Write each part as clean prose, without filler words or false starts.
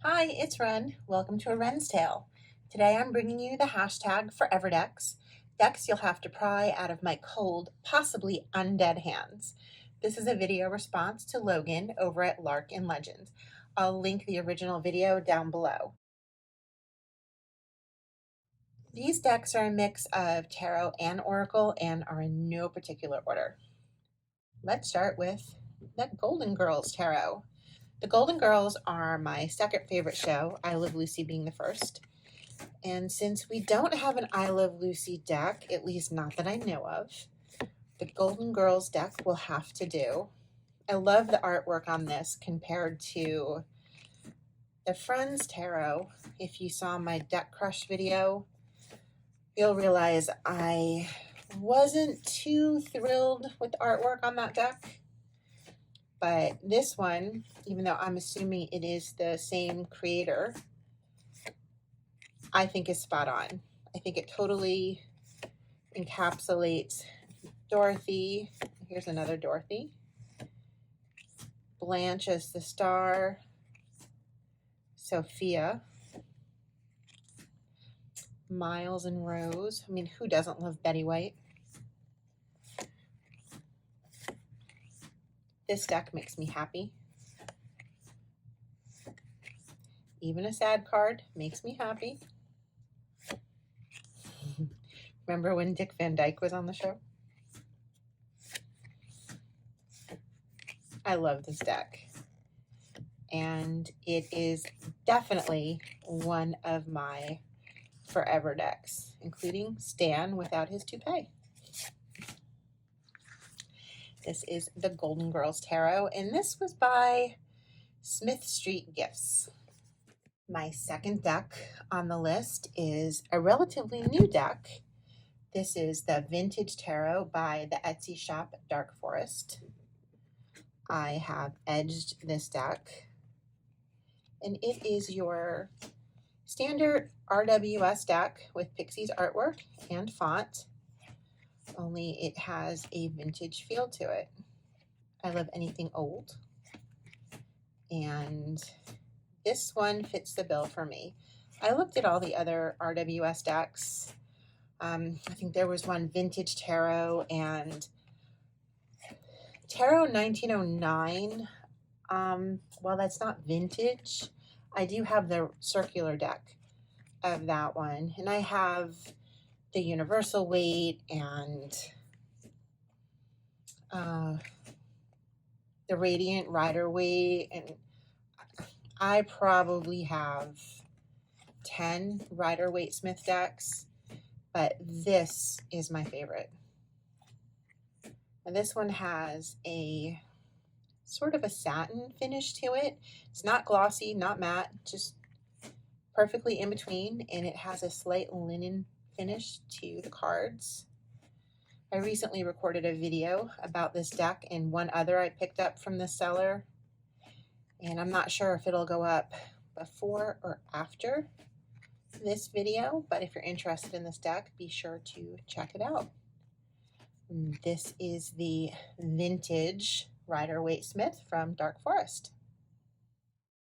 Hi, it's Wren. Welcome to A Wren's Tale. Today I'm bringing you the hashtag Forever decks. Decks you'll have to pry out of my cold, possibly undead hands. This is a video response to Logan over at Lark in Legends. I'll link the original video down below. These decks are a mix of tarot and oracle and are in no particular order. Let's start with the Golden Girls Tarot. The Golden Girls are my second favorite show, I Love Lucy being the first. And since we don't have an I Love Lucy deck, at least not that I know of, the Golden Girls deck will have to do. I love the artwork on this compared to the Friends Tarot. If you saw my deck crush video, you'll realize I wasn't too thrilled with the artwork on that deck. But this one, even though I'm assuming it is the same creator, I think is spot on. I think it totally encapsulates Dorothy. Here's another Dorothy. Blanche as the star. Sophia. Miles and Rose. I mean, who doesn't love Betty White? This deck makes me happy. Even a sad card makes me happy. Remember when Dick Van Dyke was on the show? I love this deck. And it is definitely one of my forever decks, including Stan without his toupee. This is the Golden Girls Tarot, and this was by Smith Street Gifts. My second deck on the list is a relatively new deck. This is the Vintage Tarot by the Etsy shop Dark Forest. I have edged this deck, and it is your standard RWS deck with Pixie's artwork and font, only it has a vintage feel to it. I love anything old, and this one fits the bill for me. I looked at all the other RWS decks. I think there was one Vintage Tarot and Tarot 1909. Well, that's not vintage. I do have the circular deck of that one, and I have the Universal Weight and the Radiant Rider Weight, and I probably have 10 Rider Waite Smith decks, but this is my favorite. And this one has a sort of a satin finish to it. It's not glossy, not matte, just perfectly in between, and it has a slight linen finish to the cards. I recently recorded a video about this deck and one other I picked up from the seller, and I'm not sure if it'll go up before or after this video, but if you're interested in this deck, be sure to check it out. And this is the Vintage Rider Waite Smith from Dark Forest.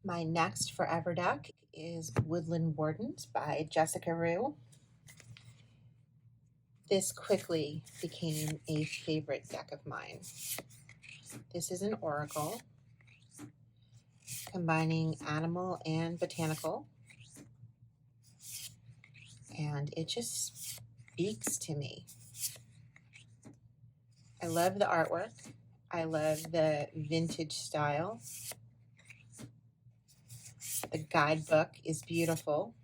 My next forever deck is Woodland Wardens by Jessica Rue. This quickly became a favorite deck of mine. This is an oracle combining animal and botanical, and it just speaks to me. I love the artwork. I love the vintage style. The guidebook is beautiful.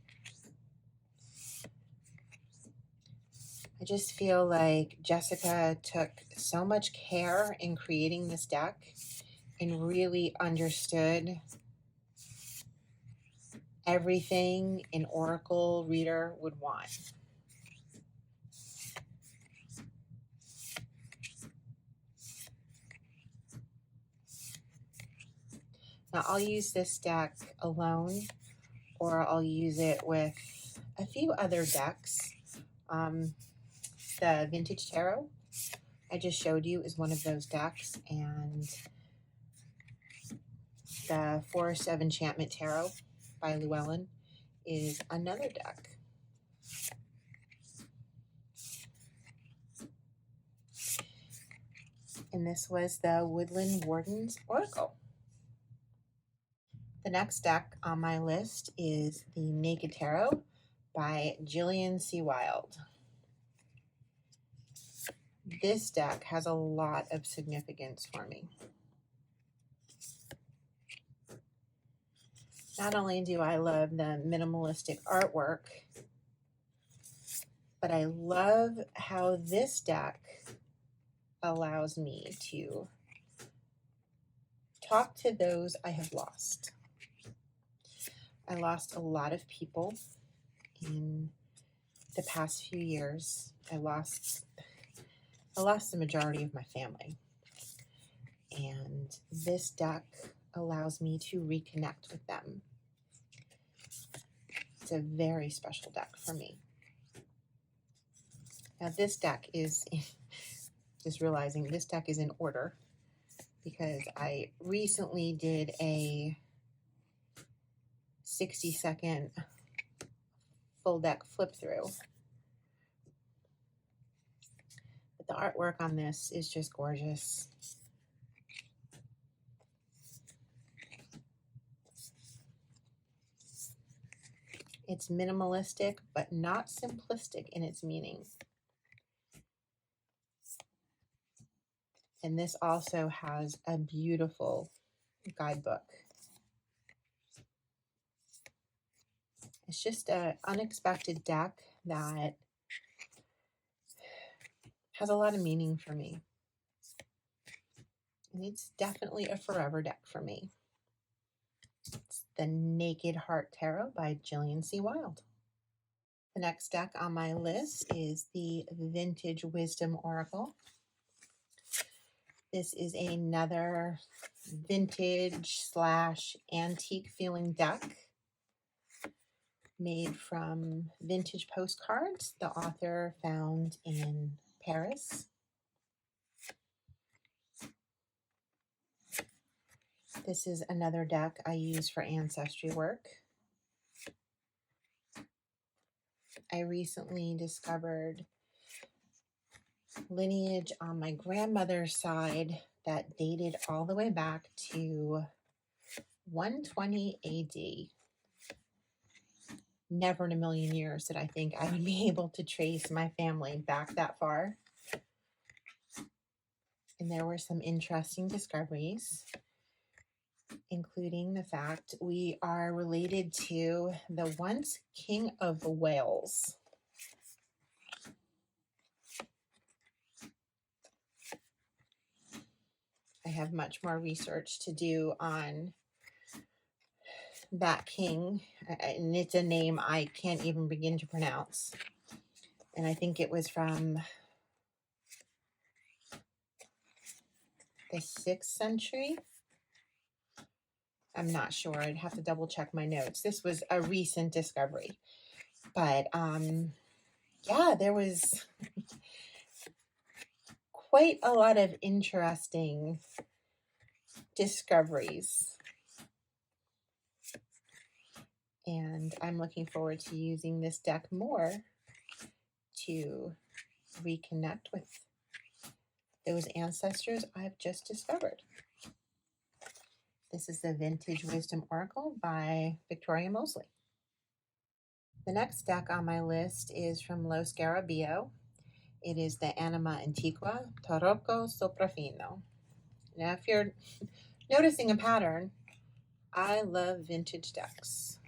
I just feel like Jessica took so much care in creating this deck and really understood everything an oracle reader would want. Now I'll use this deck alone, or I'll use it with a few other decks. The Vintage Tarot I just showed you is one of those decks, and the Forest of Enchantment Tarot by Llewellyn is another deck. And this was the Woodland Warden's Oracle. The next deck on my list is the Naked Tarot by Jillian C. Wild. This deck has a lot of significance for me. Not only do I love the minimalistic artwork, but I love how this deck allows me to talk to those I have lost. I lost a lot of people in the past few years. I lost the majority of my family. And this deck allows me to reconnect with them. It's a very special deck for me. Now this deck is, just realizing this deck is in order because I recently did a 60-second full deck flip through. But the artwork on this is just gorgeous. It's minimalistic, but not simplistic in its meaning. And this also has a beautiful guidebook. It's just an unexpected deck that has a lot of meaning for me. And it's definitely a forever deck for me. It's the Naked Heart Tarot by Jillian C. Wild. The next deck on my list is the Vintage Wisdom Oracle. This is another vintage / antique feeling deck made from vintage postcards the author found in Paris. This is another deck I use for ancestry work. I recently discovered lineage on my grandmother's side that dated all the way back to 120 AD. Never in a million years did I think I would be able to trace my family back that far. And there were some interesting discoveries, including the fact we are related to the once King of Wales. I have much more research to do on that king, and it's a name I can't even begin to pronounce. And I think it was from the 6th century. I'm not sure. I'd have to double check my notes. This was a recent discovery. But yeah, there was quite a lot of interesting discoveries. And I'm looking forward to using this deck more to reconnect with those ancestors I've just discovered. This is the Vintage Wisdom Oracle by Victoria Mosley. The next deck on my list is from Lo Scarabeo. It is the Anima Antiqua Tarocco Sopraffino. Now, if you're noticing a pattern, I love vintage decks.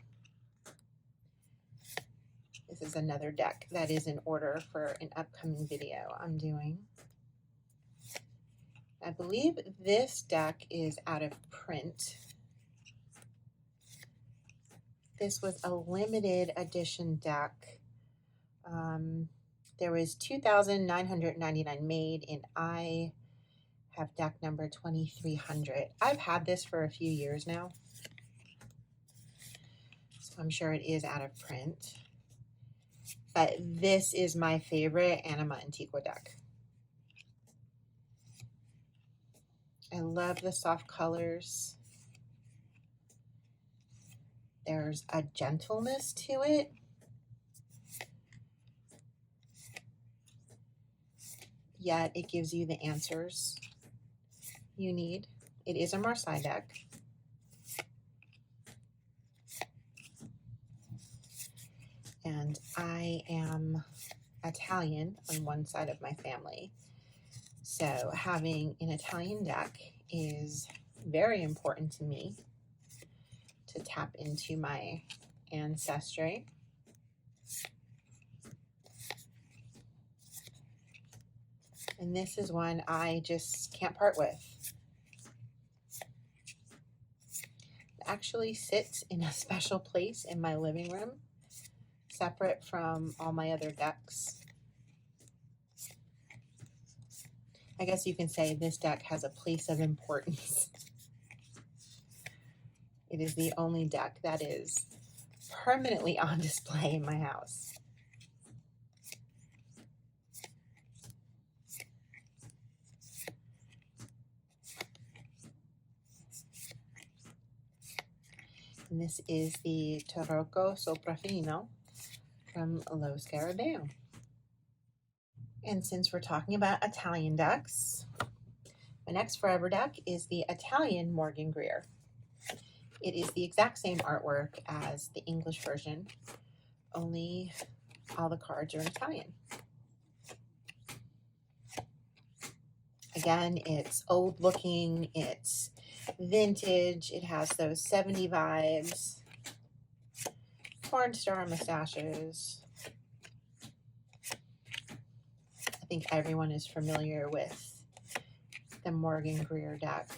This is another deck that is in order for an upcoming video I'm doing. I believe this deck is out of print. This was a limited edition deck. There was 2,999 made, and I have deck number 2,300. I've had this for a few years now, so I'm sure it is out of print. But this is my favorite Anima Antiqua deck. I love the soft colors. there's a gentleness to it. Yet it gives you the answers you need. It is a Marseille deck. And I am Italian on one side of my family. So having an Italian deck is very important to me to tap into my ancestry. And this is one I just can't part with. It actually sits in a special place in my living room, separate from all my other decks. I guess you can say this deck has a place of importance. It is the only deck that is permanently on display in my house. And this is the Tarocco Sopraffino from Lo Scarabeo. And since we're talking about Italian decks, my next forever deck is the Italian Morgan Greer. It is the exact same artwork as the English version, only all the cards are in Italian. Again, it's old looking, it's vintage, it has those 70s vibes, porn star mustaches. I think everyone is familiar with the Morgan Greer deck.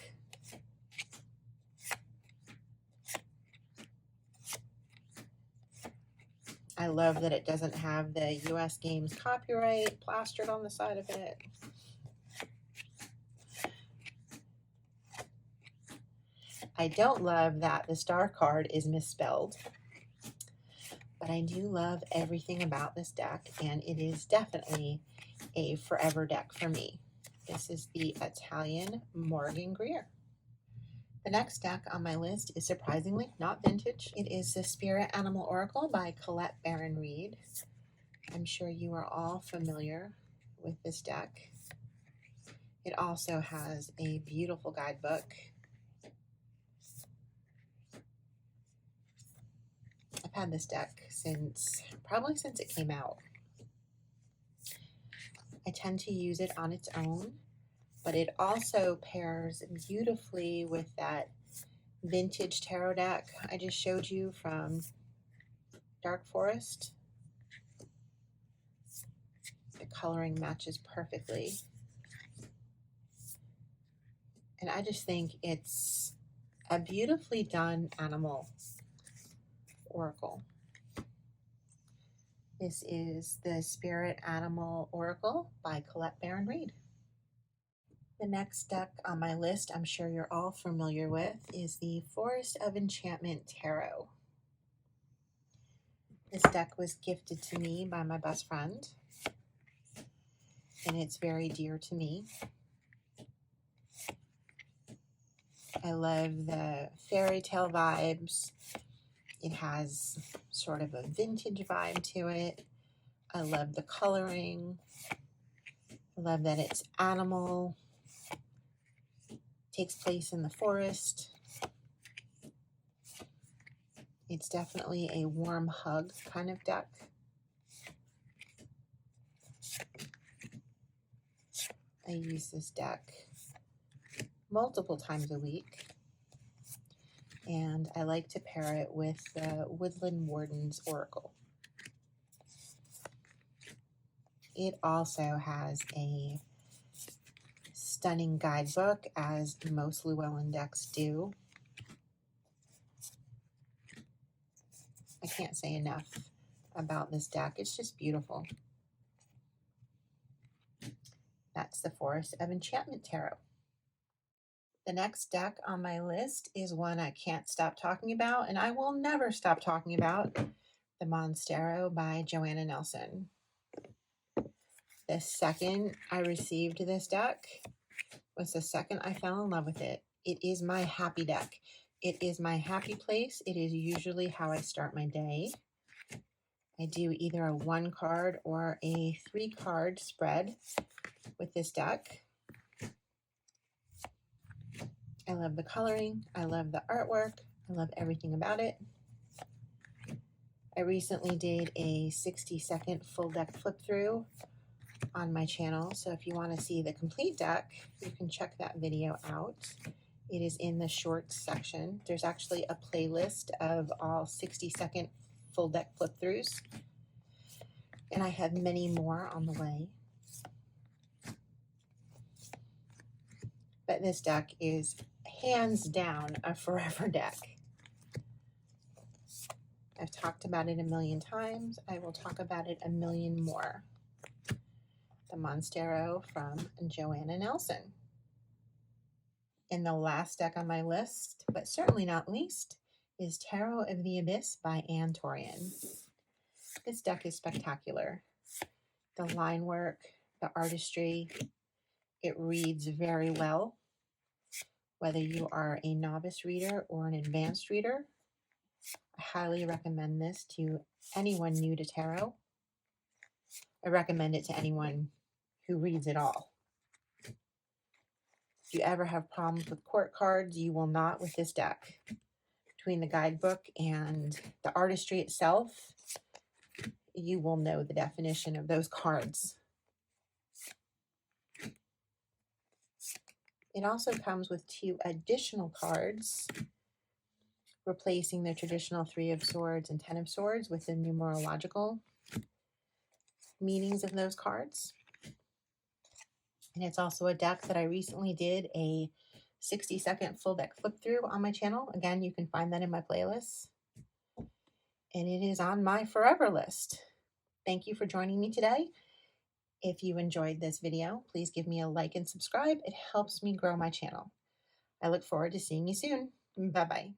I love that it doesn't have the US Games copyright plastered on the side of it. I don't love that the star card is misspelled, but I do love everything about this deck, and it is definitely a forever deck for me. This is the Italian Morgan Greer. The next deck on my list is surprisingly not vintage. It is the Spirit Animal Oracle by Colette Baron-Reid. I'm sure you are all familiar with this deck. It also has a beautiful guidebook. I've had this deck probably since it came out. I tend to use it on its own, but it also pairs beautifully with that vintage tarot deck I just showed you from Dark Forest. The coloring matches perfectly. And I just think it's a beautifully done animal oracle. This is the Spirit Animal Oracle by Colette Baron-Reid. The next deck on my list, I'm sure you're all familiar with, is the Forest of Enchantment Tarot. This deck was gifted to me by my best friend, and it's very dear to me. I love the fairy tale vibes. It has sort of a vintage vibe to it. I love the coloring. I love that it's animal. Takes place in the forest. It's definitely a warm hug kind of deck. I use this deck multiple times a week, and I like to pair it with the Woodland Warden's Oracle. It also has a stunning guidebook, as most Llewellyn decks do. I can't say enough about this deck. It's just beautiful. That's the Forest of Enchantment Tarot. The next deck on my list is one I can't stop talking about, and I will never stop talking about, the Monstero by Joanna Nelson. The second I received this deck was the second I fell in love with it. It is my happy deck. It is my happy place. It is usually how I start my day. I do either a 1 card or a 3 card spread with this deck. I love the coloring. I love the artwork. I love everything about it. I recently did a 60-second full deck flip through on my channel. So if you want to see the complete deck, you can check that video out. It is in the shorts section. There's actually a playlist of all 60-second full deck flip throughs. And I have many more on the way. But this deck is hands down a forever deck. I've talked about it a million times. I will talk about it a million more. The Monstero from Joanna Nelson. And the last deck on my list, but certainly not least, is Tarot of the Abyss by Ann Torian. This deck is spectacular. The line work, the artistry, it reads very well. Whether you are a novice reader or an advanced reader, I highly recommend this to anyone new to tarot. I recommend it to anyone who reads it all. If you ever have problems with court cards, you will not with this deck. Between the guidebook and the artistry itself, you will know the definition of those cards. It also comes with 2 additional cards, replacing the traditional 3 of Swords and 10 of Swords with the numerological meanings of those cards. And it's also a deck that I recently did a 60-second full deck flip through on my channel. Again, you can find that in my playlist. And it is on my forever list. Thank you for joining me today. If you enjoyed this video, please give me a like and subscribe. It helps me grow my channel. I look forward to seeing you soon. Bye-bye.